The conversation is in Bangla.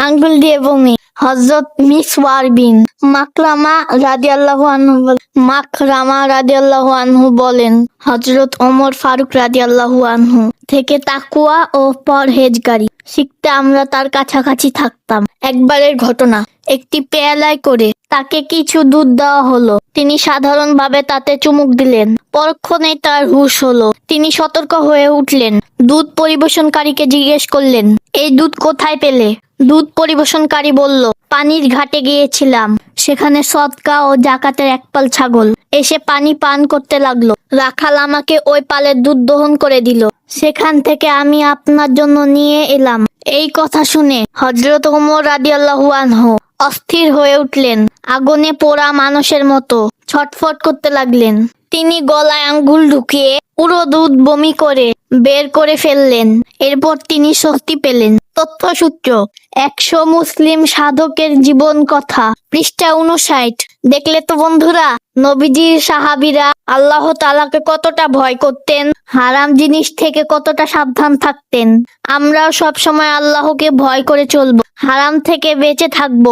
আঙ্গুল দিয়ে বমি। হযরত মিসওয়ার বিন মাকরামা রাদিয়াল্লাহু আনহু বলেন, হযরত ওমর ফারুক রাদিয়াল্লাহু আনহু থেকে তাকওয়া ও পরহেজগারি শিখতে আমরা তার কাছাকাছি থাকতাম। একবারের ঘটনা, একটি পেয়ালায় করে তাকে কিছু দুধ দেওয়া হলো। তিনি সাধারণভাবে তাতে চুমুক দিলেন। পরক্ষণেই তার হুঁশ হলো। তিনি সতর্ক হয়ে উঠলেন। দুধ পরিবেশনকারীকে জিজ্ঞেস করলেন, এই দুধ কোথায় পেলে? দুধ পরিবেশনকারী বলল, পানির ঘাটে গিয়েছিলাম। সেখানে সদকা ও জাকাতের এক পাল ছাগল এসে পানি পান করতে লাগলো। রাখাল আমাকে ওই পালের দুধ দহন করে দিল। সেখান থেকে আমি আপনার জন্য নিয়ে এলাম। এই কথা শুনে হযরত ওমর রাদিয়াল্লাহু আনহু অস্থির হয়ে উঠলেন। আগুনে পোড়া মানুষের মতো ছটফট করতে লাগলেন। তিনি গলায় আঙ্গুল ঢুকিয়ে পুরো দুধ বমি করে বের করে ফেললেন। এরপর তিনি স্বস্তি পেলেন। তথ্যসূত্র 100 মুসলিম সাধকের জীবন কথা, পৃষ্ঠা 59। দেখলে তো বন্ধুরা, নবীজির সাহাবীরা আল্লাহ তাআলাকে কতটা ভয় করতেন, হারাম জিনিস থেকে কতটা সাবধান থাকতেন। আমরাও সব সময় আল্লাহকে ভয় করে চলবো, হারাম থেকে বেঁচে থাকবো।